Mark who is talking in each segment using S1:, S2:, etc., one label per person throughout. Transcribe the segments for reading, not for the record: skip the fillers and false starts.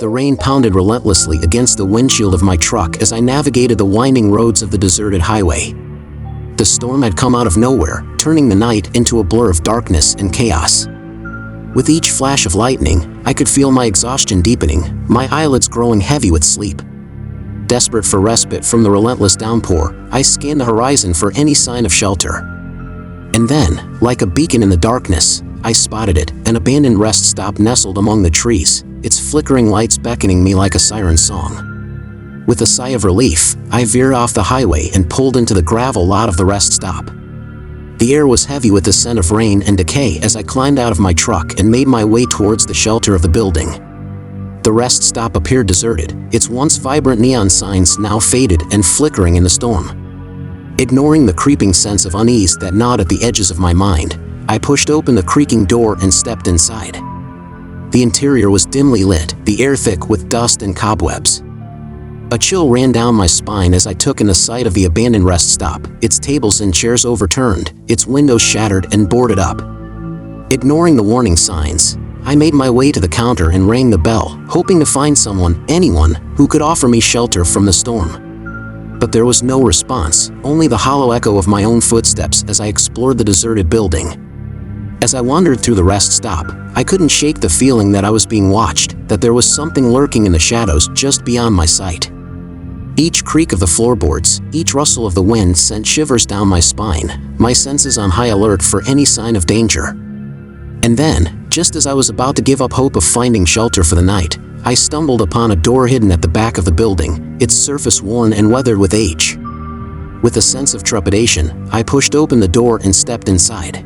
S1: The rain pounded relentlessly against the windshield of my truck as I navigated the winding roads of the deserted highway. The storm had come out of nowhere, turning the night into a blur of darkness and chaos. With each flash of lightning, I could feel my exhaustion deepening, my eyelids growing heavy with sleep. Desperate for respite from the relentless downpour, I scanned the horizon for any sign of shelter. And then, like a beacon in the darkness, I spotted it, an abandoned rest stop nestled among the trees, its flickering lights beckoning me like a siren song. With a sigh of relief, I veered off the highway and pulled into the gravel lot of the rest stop. The air was heavy with the scent of rain and decay as I climbed out of my truck and made my way towards the shelter of the building. The rest stop appeared deserted, its once vibrant neon signs now faded and flickering in the storm. Ignoring the creeping sense of unease that gnawed at the edges of my mind, I pushed open the creaking door and stepped inside. The interior was dimly lit, the air thick with dust and cobwebs. A chill ran down my spine as I took in the sight of the abandoned rest stop, its tables and chairs overturned, its windows shattered and boarded up. Ignoring the warning signs, I made my way to the counter and rang the bell, hoping to find anyone, who could offer me shelter from the storm. But there was no response, only the hollow echo of my own footsteps as I explored the deserted building. As I wandered through the rest stop, I couldn't shake the feeling that I was being watched, that there was something lurking in the shadows just beyond my sight. Each creak of the floorboards, each rustle of the wind sent shivers down my spine, my senses on high alert for any sign of danger. And then, just as I was about to give up hope of finding shelter for the night, I stumbled upon a door hidden at the back of the building, its surface worn and weathered with age. With a sense of trepidation, I pushed open the door and stepped inside.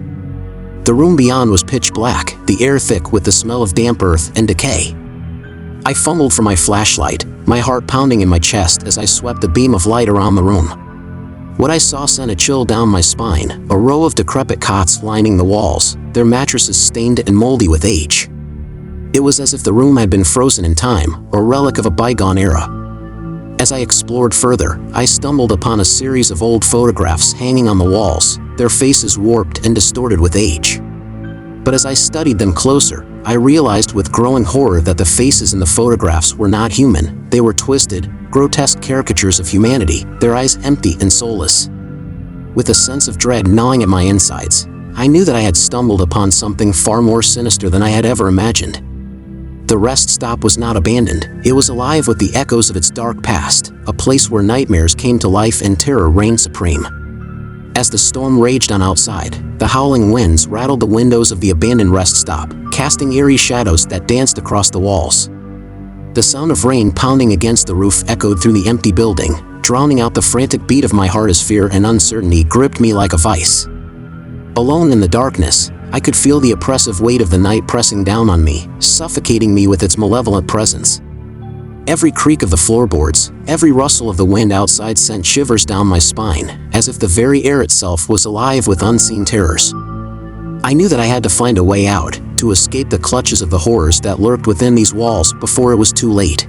S1: The room beyond was pitch black, the air thick with the smell of damp earth and decay. I fumbled for my flashlight, my heart pounding in my chest as I swept the beam of light around the room. What I saw sent a chill down my spine, a row of decrepit cots lining the walls, their mattresses stained and moldy with age. It was as if the room had been frozen in time, a relic of a bygone era. As I explored further, I stumbled upon a series of old photographs hanging on the walls, their faces warped and distorted with age. But as I studied them closer, I realized with growing horror that the faces in the photographs were not human, they were twisted, grotesque caricatures of humanity, their eyes empty and soulless. With a sense of dread gnawing at my insides, I knew that I had stumbled upon something far more sinister than I had ever imagined. The rest stop was not abandoned, it was alive with the echoes of its dark past, a place where nightmares came to life and terror reigned supreme. As the storm raged on outside, the howling winds rattled the windows of the abandoned rest stop, casting eerie shadows that danced across the walls. The sound of rain pounding against the roof echoed through the empty building, drowning out the frantic beat of my heart as fear and uncertainty gripped me like a vice. Alone in the darkness, I could feel the oppressive weight of the night pressing down on me, suffocating me with its malevolent presence. Every creak of the floorboards, every rustle of the wind outside sent shivers down my spine, as if the very air itself was alive with unseen terrors. I knew that I had to find a way out, to escape the clutches of the horrors that lurked within these walls before it was too late.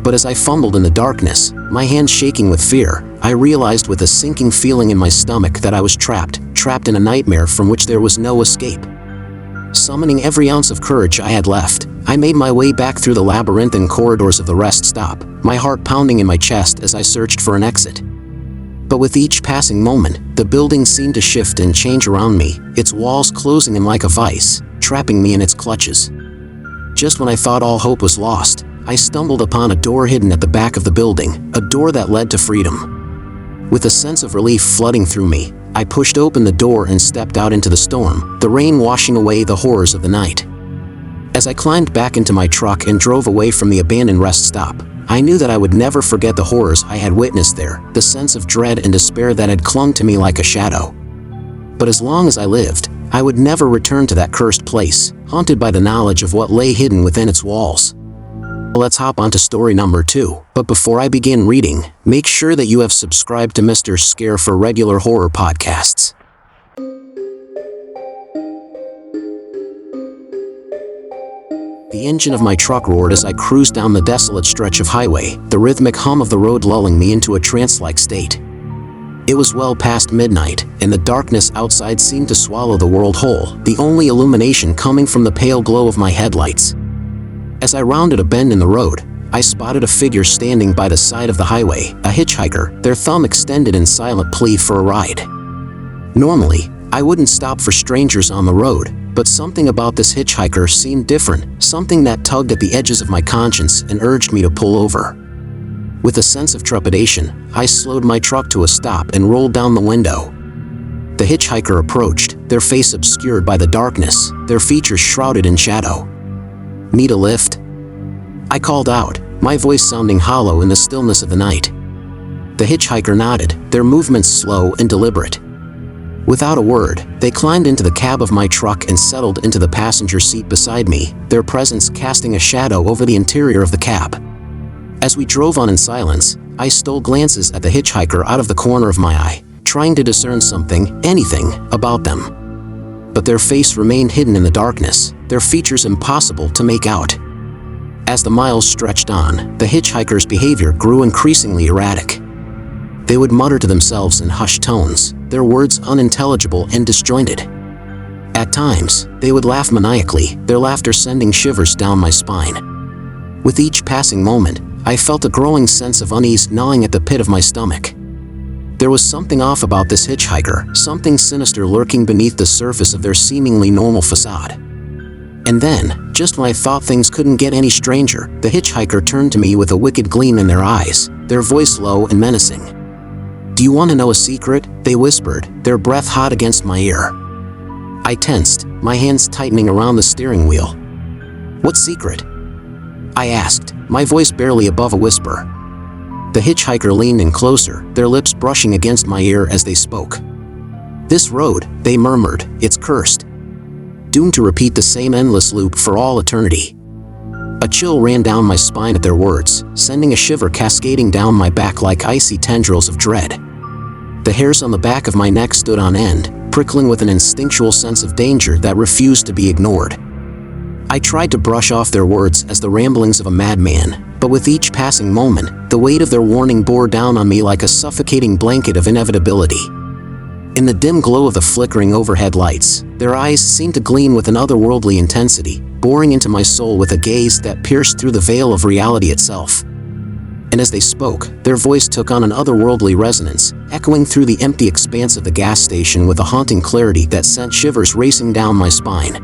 S1: But as I fumbled in the darkness, my hands shaking with fear, I realized with a sinking feeling in my stomach that I was trapped in a nightmare from which there was no escape. Summoning every ounce of courage I had left, I made my way back through the labyrinthine corridors of the rest stop, my heart pounding in my chest as I searched for an exit. But with each passing moment, the building seemed to shift and change around me, its walls closing in like a vice, trapping me in its clutches. Just when I thought all hope was lost, I stumbled upon a door hidden at the back of the building, a door that led to freedom. With a sense of relief flooding through me, I pushed open the door and stepped out into the storm, the rain washing away the horrors of the night. As I climbed back into my truck and drove away from the abandoned rest stop, I knew that I would never forget the horrors I had witnessed there, the sense of dread and despair that had clung to me like a shadow. But as long as I lived, I would never return to that cursed place, haunted by the knowledge of what lay hidden within its walls. Let's hop onto story number 2, but before I begin reading, make sure that you have subscribed to Mr. Scare for regular horror podcasts. The engine of my truck roared as I cruised down the desolate stretch of highway, the rhythmic hum of the road lulling me into a trance-like state. It was well past midnight, and the darkness outside seemed to swallow the world whole, the only illumination coming from the pale glow of my headlights. As I rounded a bend in the road, I spotted a figure standing by the side of the highway, a hitchhiker, their thumb extended in silent plea for a ride. Normally, I wouldn't stop for strangers on the road, but something about this hitchhiker seemed different, something that tugged at the edges of my conscience and urged me to pull over. With a sense of trepidation, I slowed my truck to a stop and rolled down the window. The hitchhiker approached, their face obscured by the darkness, their features shrouded in shadow. "Need a lift?" I called out, my voice sounding hollow in the stillness of the night. The hitchhiker nodded, their movements slow and deliberate. Without a word, they climbed into the cab of my truck and settled into the passenger seat beside me, their presence casting a shadow over the interior of the cab. As we drove on in silence, I stole glances at the hitchhiker out of the corner of my eye, trying to discern something, anything, about them. But their face remained hidden in the darkness, their features impossible to make out. As the miles stretched on, the hitchhiker's behavior grew increasingly erratic. They would mutter to themselves in hushed tones, their words unintelligible and disjointed. At times, they would laugh maniacally, their laughter sending shivers down my spine. With each passing moment, I felt a growing sense of unease gnawing at the pit of my stomach. There was something off about this hitchhiker, something sinister lurking beneath the surface of their seemingly normal facade. And then, just when I thought things couldn't get any stranger, the hitchhiker turned to me with a wicked gleam in their eyes, their voice low and menacing. "Do you want to know a secret?" they whispered, their breath hot against my ear. I tensed, my hands tightening around the steering wheel. "What secret?" I asked, my voice barely above a whisper. The hitchhiker leaned in closer, their lips brushing against my ear as they spoke. "This road," they murmured, "it's cursed. Doomed to repeat the same endless loop for all eternity." A chill ran down my spine at their words, sending a shiver cascading down my back like icy tendrils of dread. The hairs on the back of my neck stood on end, prickling with an instinctual sense of danger that refused to be ignored. I tried to brush off their words as the ramblings of a madman, but with each passing moment, the weight of their warning bore down on me like a suffocating blanket of inevitability. In the dim glow of the flickering overhead lights, their eyes seemed to gleam with an otherworldly intensity, boring into my soul with a gaze that pierced through the veil of reality itself. And as they spoke, their voice took on an otherworldly resonance, echoing through the empty expanse of the gas station with a haunting clarity that sent shivers racing down my spine.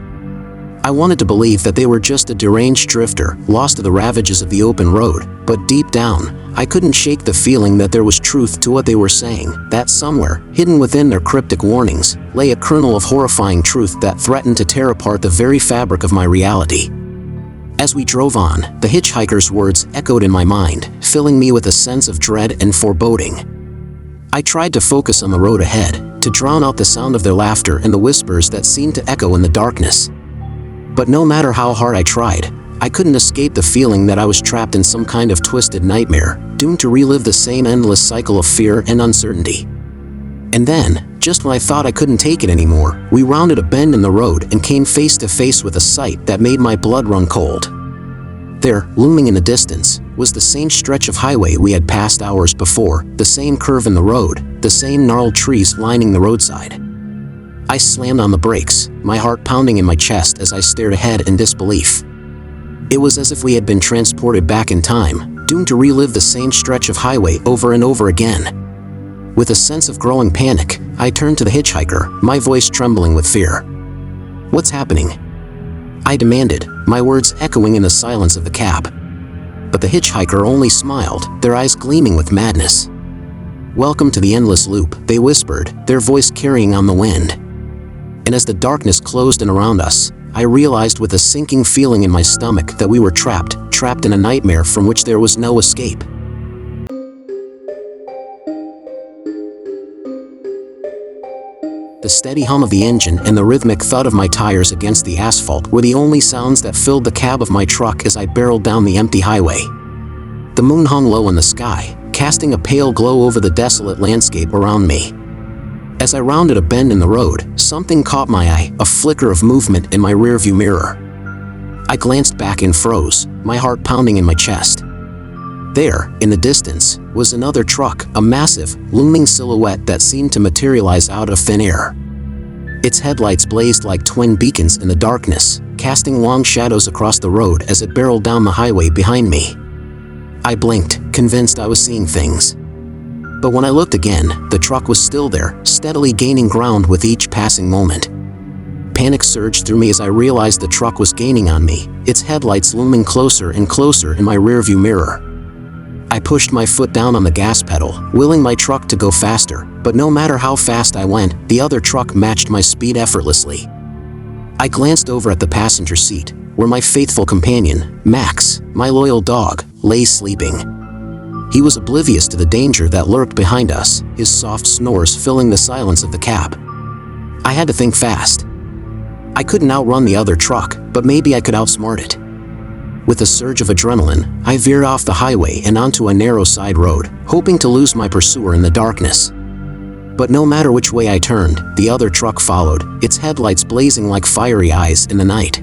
S1: I wanted to believe that they were just a deranged drifter, lost to the ravages of the open road, but deep down, I couldn't shake the feeling that there was truth to what they were saying, that somewhere, hidden within their cryptic warnings, lay a kernel of horrifying truth that threatened to tear apart the very fabric of my reality. As we drove on, the hitchhiker's words echoed in my mind, filling me with a sense of dread and foreboding. I tried to focus on the road ahead, to drown out the sound of their laughter and the whispers that seemed to echo in the darkness. But no matter how hard I tried, I couldn't escape the feeling that I was trapped in some kind of twisted nightmare, doomed to relive the same endless cycle of fear and uncertainty. And then, just when I thought I couldn't take it anymore, we rounded a bend in the road and came face to face with a sight that made my blood run cold. There, looming in the distance, was the same stretch of highway we had passed hours before, the same curve in the road, the same gnarled trees lining the roadside. I slammed on the brakes, my heart pounding in my chest as I stared ahead in disbelief. It was as if we had been transported back in time, doomed to relive the same stretch of highway over and over again. With a sense of growing panic, I turned to the hitchhiker, my voice trembling with fear. "What's happening?" I demanded, my words echoing in the silence of the cab. But the hitchhiker only smiled, their eyes gleaming with madness. "Welcome to the endless loop," they whispered, their voice carrying on the wind. And as the darkness closed in around us, I realized with a sinking feeling in my stomach that we were trapped in a nightmare from which there was no escape. The steady hum of the engine and the rhythmic thud of my tires against the asphalt were the only sounds that filled the cab of my truck as I barreled down the empty highway. The moon hung low in the sky, casting a pale glow over the desolate landscape around me. As I rounded a bend in the road, something caught my eye, a flicker of movement in my rearview mirror. I glanced back and froze, my heart pounding in my chest. There, in the distance, was another truck, a massive, looming silhouette that seemed to materialize out of thin air. Its headlights blazed like twin beacons in the darkness, casting long shadows across the road as it barreled down the highway behind me. I blinked, convinced I was seeing things. But when I looked again, the truck was still there, steadily gaining ground with each passing moment. Panic surged through me as I realized the truck was gaining on me, its headlights looming closer and closer in my rearview mirror. I pushed my foot down on the gas pedal, willing my truck to go faster, but no matter how fast I went, the other truck matched my speed effortlessly. I glanced over at the passenger seat, where my faithful companion, Max, my loyal dog, lay sleeping. He was oblivious to the danger that lurked behind us, his soft snores filling the silence of the cab. I had to think fast. I couldn't outrun the other truck, but maybe I could outsmart it. With a surge of adrenaline, I veered off the highway and onto a narrow side road, hoping to lose my pursuer in the darkness. But no matter which way I turned, the other truck followed, its headlights blazing like fiery eyes in the night.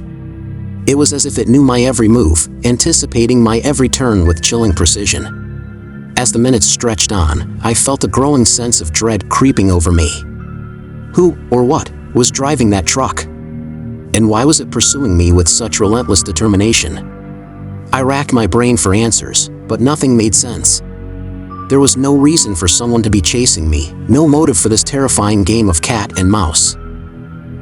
S1: It was as if it knew my every move, anticipating my every turn with chilling precision. As the minutes stretched on, I felt a growing sense of dread creeping over me. Who, or what, was driving that truck? And why was it pursuing me with such relentless determination? I racked my brain for answers, but nothing made sense. There was no reason for someone to be chasing me, no motive for this terrifying game of cat and mouse.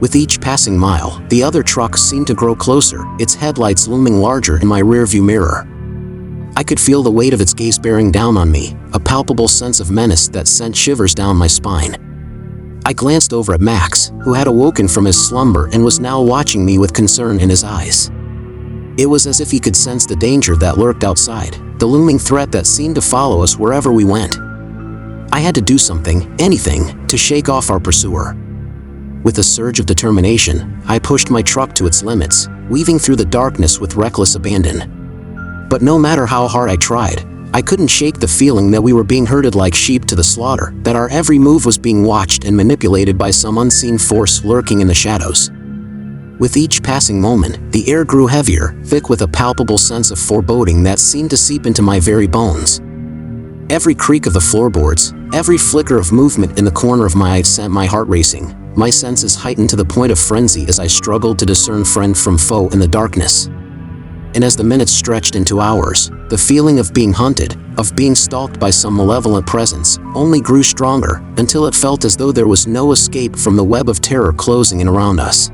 S1: With each passing mile, the other truck seemed to grow closer, its headlights looming larger in my rearview mirror. I could feel the weight of its gaze bearing down on me, a palpable sense of menace that sent shivers down my spine. I glanced over at Max, who had awoken from his slumber and was now watching me with concern in his eyes. It was as if he could sense the danger that lurked outside, the looming threat that seemed to follow us wherever we went. I had to do something, anything, to shake off our pursuer. With a surge of determination, I pushed my truck to its limits, weaving through the darkness with reckless abandon. But no matter how hard I tried, I couldn't shake the feeling that we were being herded like sheep to the slaughter, that our every move was being watched and manipulated by some unseen force lurking in the shadows. With each passing moment, the air grew heavier, thick with a palpable sense of foreboding that seemed to seep into my very bones. Every creak of the floorboards, every flicker of movement in the corner of my eye sent my heart racing, my senses heightened to the point of frenzy as I struggled to discern friend from foe in the darkness. And as the minutes stretched into hours, the feeling of being hunted, of being stalked by some malevolent presence, only grew stronger, until it felt as though there was no escape from the web of terror closing in around us.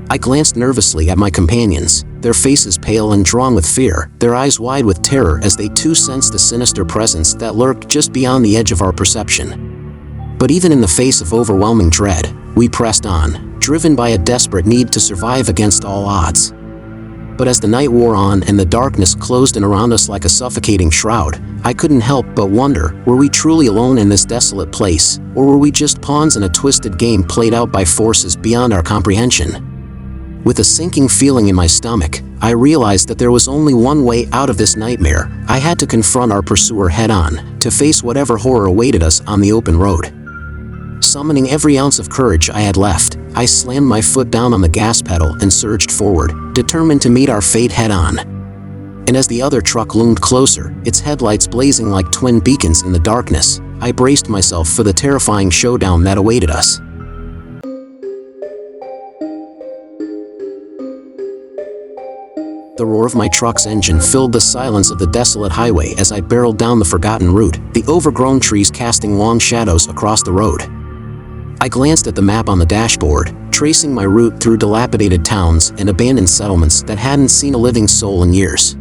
S1: I glanced nervously at my companions, their faces pale and drawn with fear, their eyes wide with terror as they too sensed the sinister presence that lurked just beyond the edge of our perception. But even in the face of overwhelming dread, we pressed on, driven by a desperate need to survive against all odds. But as the night wore on and the darkness closed in around us like a suffocating shroud, I couldn't help but wonder, were we truly alone in this desolate place, or were we just pawns in a twisted game played out by forces beyond our comprehension? With a sinking feeling in my stomach, I realized that there was only one way out of this nightmare. I had to confront our pursuer head-on, to face whatever horror awaited us on the open road. Summoning every ounce of courage I had left, I slammed my foot down on the gas pedal and surged forward, determined to meet our fate head-on. And as the other truck loomed closer, its headlights blazing like twin beacons in the darkness, I braced myself for the terrifying showdown that awaited us. The roar of my truck's engine filled the silence of the desolate highway as I barreled down the forgotten route, the overgrown trees casting long shadows across the road. I glanced at the map on the dashboard, tracing my route through dilapidated towns and abandoned settlements that hadn't seen a living soul in years.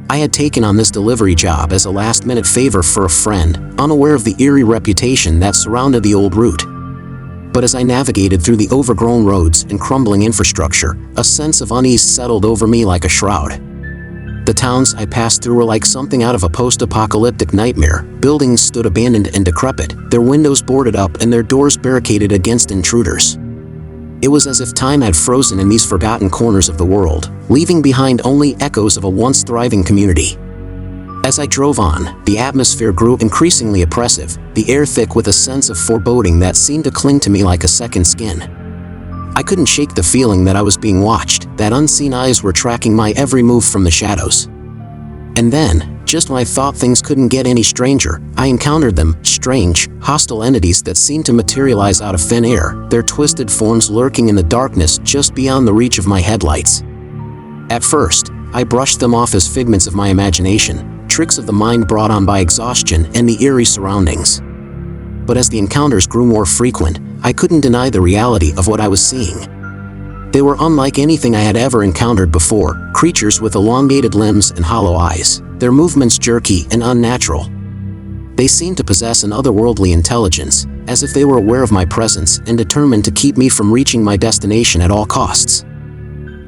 S1: I had taken on this delivery job as a last-minute favor for a friend, unaware of the eerie reputation that surrounded the old route. But as I navigated through the overgrown roads and crumbling infrastructure, a sense of unease settled over me like a shroud. The towns I passed through were like something out of a post-apocalyptic nightmare. Buildings stood abandoned and decrepit, their windows boarded up and their doors barricaded against intruders. It was as if time had frozen in these forgotten corners of the world, leaving behind only echoes of a once thriving community. As I drove on, the atmosphere grew increasingly oppressive, the air thick with a sense of foreboding that seemed to cling to me like a second skin. I couldn't shake the feeling that I was being watched, that unseen eyes were tracking my every move from the shadows. And then, just when I thought things couldn't get any stranger, I encountered them, strange, hostile entities that seemed to materialize out of thin air, their twisted forms lurking in the darkness just beyond the reach of my headlights. At first, I brushed them off as figments of my imagination, tricks of the mind brought on by exhaustion and the eerie surroundings. But as the encounters grew more frequent, I couldn't deny the reality of what I was seeing. They were unlike anything I had ever encountered before, creatures with elongated limbs and hollow eyes, their movements jerky and unnatural. They seemed to possess an otherworldly intelligence, as if they were aware of my presence and determined to keep me from reaching my destination at all costs.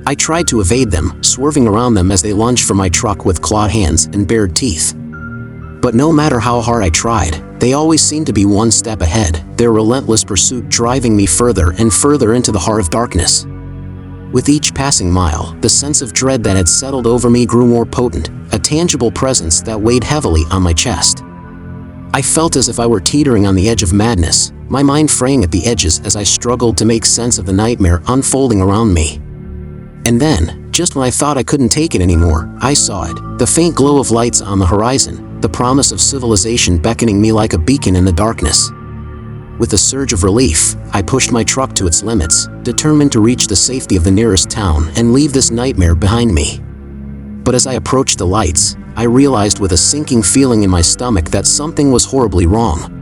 S1: I tried to evade them, swerving around them as they lunged for my truck with clawed hands and bared teeth. But no matter how hard I tried, they always seemed to be one step ahead, their relentless pursuit driving me further and further into the heart of darkness. With each passing mile, the sense of dread that had settled over me grew more potent, a tangible presence that weighed heavily on my chest. I felt as if I were teetering on the edge of madness, my mind fraying at the edges as I struggled to make sense of the nightmare unfolding around me. And then, just when I thought I couldn't take it anymore, I saw it, the faint glow of lights on the horizon, the promise of civilization beckoning me like a beacon in the darkness. With a surge of relief, I pushed my truck to its limits, determined to reach the safety of the nearest town and leave this nightmare behind me. But as I approached the lights, I realized with a sinking feeling in my stomach that something was horribly wrong.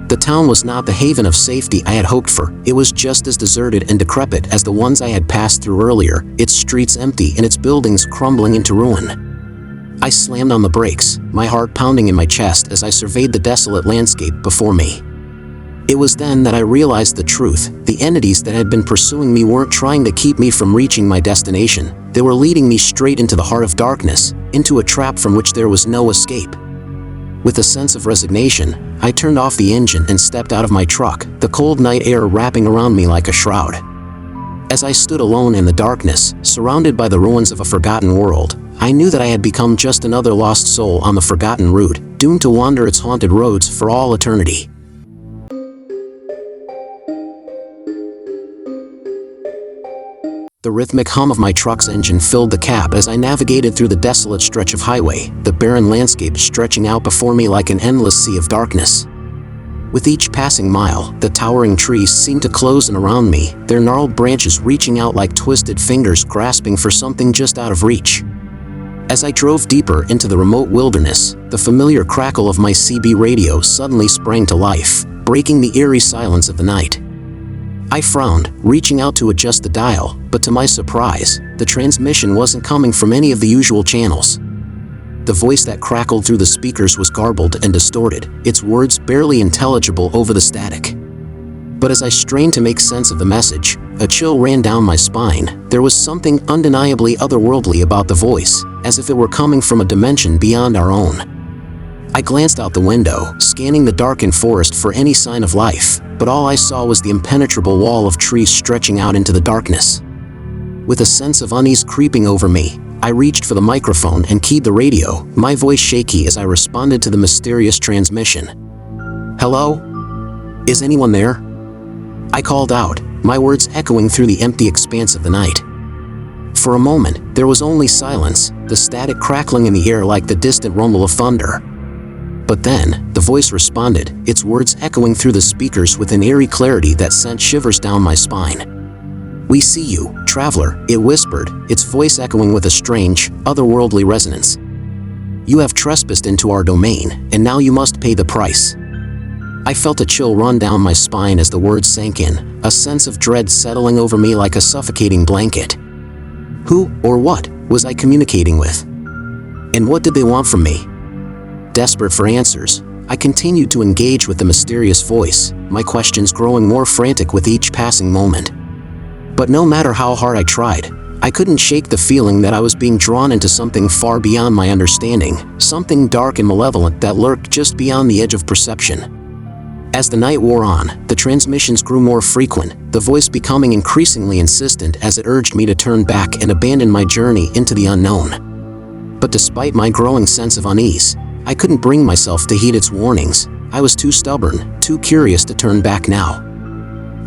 S1: The town was not the haven of safety I had hoped for. It was just as deserted and decrepit as the ones I had passed through earlier, its streets empty and its buildings crumbling into ruin. I slammed on the brakes, my heart pounding in my chest as I surveyed the desolate landscape before me. It was then that I realized the truth. The entities that had been pursuing me weren't trying to keep me from reaching my destination. They were leading me straight into the heart of darkness, into a trap from which there was no escape. With a sense of resignation, I turned off the engine and stepped out of my truck, the cold night air wrapping around me like a shroud. As I stood alone in the darkness, surrounded by the ruins of a forgotten world, I knew that I had become just another lost soul on the forgotten route, doomed to wander its haunted roads for all eternity. The rhythmic hum of my truck's engine filled the cab as I navigated through the desolate stretch of highway, the barren landscape stretching out before me like an endless sea of darkness. With each passing mile, the towering trees seemed to close in around me, their gnarled branches reaching out like twisted fingers grasping for something just out of reach. As I drove deeper into the remote wilderness, the familiar crackle of my CB radio suddenly sprang to life, breaking the eerie silence of the night. I frowned, reaching out to adjust the dial, but to my surprise, the transmission wasn't coming from any of the usual channels. The voice that crackled through the speakers was garbled and distorted, its words barely intelligible over the static. But as I strained to make sense of the message, a chill ran down my spine. There was something undeniably otherworldly about the voice, as if it were coming from a dimension beyond our own. I glanced out the window, scanning the darkened forest for any sign of life, but all I saw was the impenetrable wall of trees stretching out into the darkness. With a sense of unease creeping over me, I reached for the microphone and keyed the radio, my voice shaky as I responded to the mysterious transmission. "Hello? Is anyone there?" I called out, my words echoing through the empty expanse of the night. For a moment, there was only silence, the static crackling in the air like the distant rumble of thunder. But then, the voice responded, its words echoing through the speakers with an eerie clarity that sent shivers down my spine. "We see you, traveler," it whispered, its voice echoing with a strange, otherworldly resonance. "You have trespassed into our domain, and now you must pay the price." I felt a chill run down my spine as the words sank in, a sense of dread settling over me like a suffocating blanket. Who, or what, was I communicating with? And what did they want from me? Desperate for answers, I continued to engage with the mysterious voice, my questions growing more frantic with each passing moment. But no matter how hard I tried, I couldn't shake the feeling that I was being drawn into something far beyond my understanding, something dark and malevolent that lurked just beyond the edge of perception. As the night wore on, the transmissions grew more frequent, the voice becoming increasingly insistent as it urged me to turn back and abandon my journey into the unknown. But despite my growing sense of unease, I couldn't bring myself to heed its warnings. I was too stubborn, too curious to turn back now.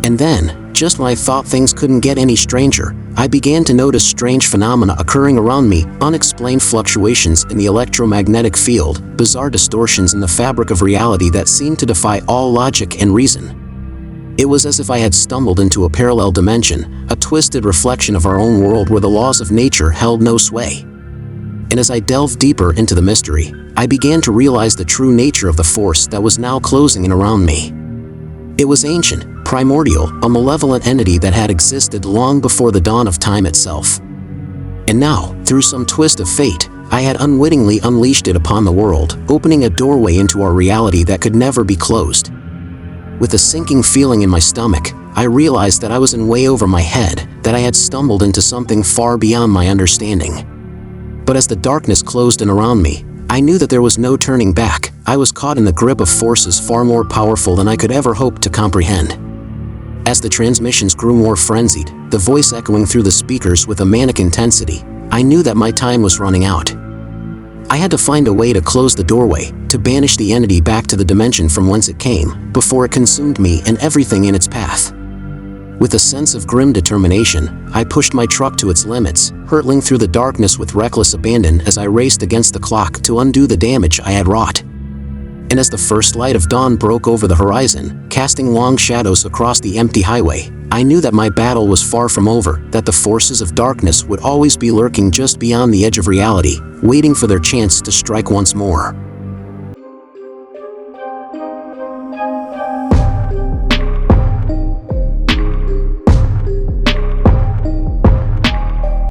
S1: And then, Just when I thought things couldn't get any stranger, I began to notice strange phenomena occurring around me, unexplained fluctuations in the electromagnetic field, bizarre distortions in the fabric of reality that seemed to defy all logic and reason. It was as if I had stumbled into a parallel dimension, a twisted reflection of our own world where the laws of nature held no sway. And as I delved deeper into the mystery, I began to realize the true nature of the force that was now closing in around me. It was ancient, primordial, a malevolent entity that had existed long before the dawn of time itself. And now, through some twist of fate, I had unwittingly unleashed it upon the world, opening a doorway into our reality that could never be closed. With a sinking feeling in my stomach, I realized that I was in way over my head, that I had stumbled into something far beyond my understanding. But as the darkness closed in around me, I knew that there was no turning back. I was caught in the grip of forces far more powerful than I could ever hope to comprehend. As the transmissions grew more frenzied, the voice echoing through the speakers with a manic intensity, I knew that my time was running out. I had to find a way to close the doorway, to banish the entity back to the dimension from whence it came, before it consumed me and everything in its path. With a sense of grim determination, I pushed my truck to its limits, hurtling through the darkness with reckless abandon as I raced against the clock to undo the damage I had wrought. And as the first light of dawn broke over the horizon, casting long shadows across the empty highway, I knew that my battle was far from over, that the forces of darkness would always be lurking just beyond the edge of reality, waiting for their chance to strike once more.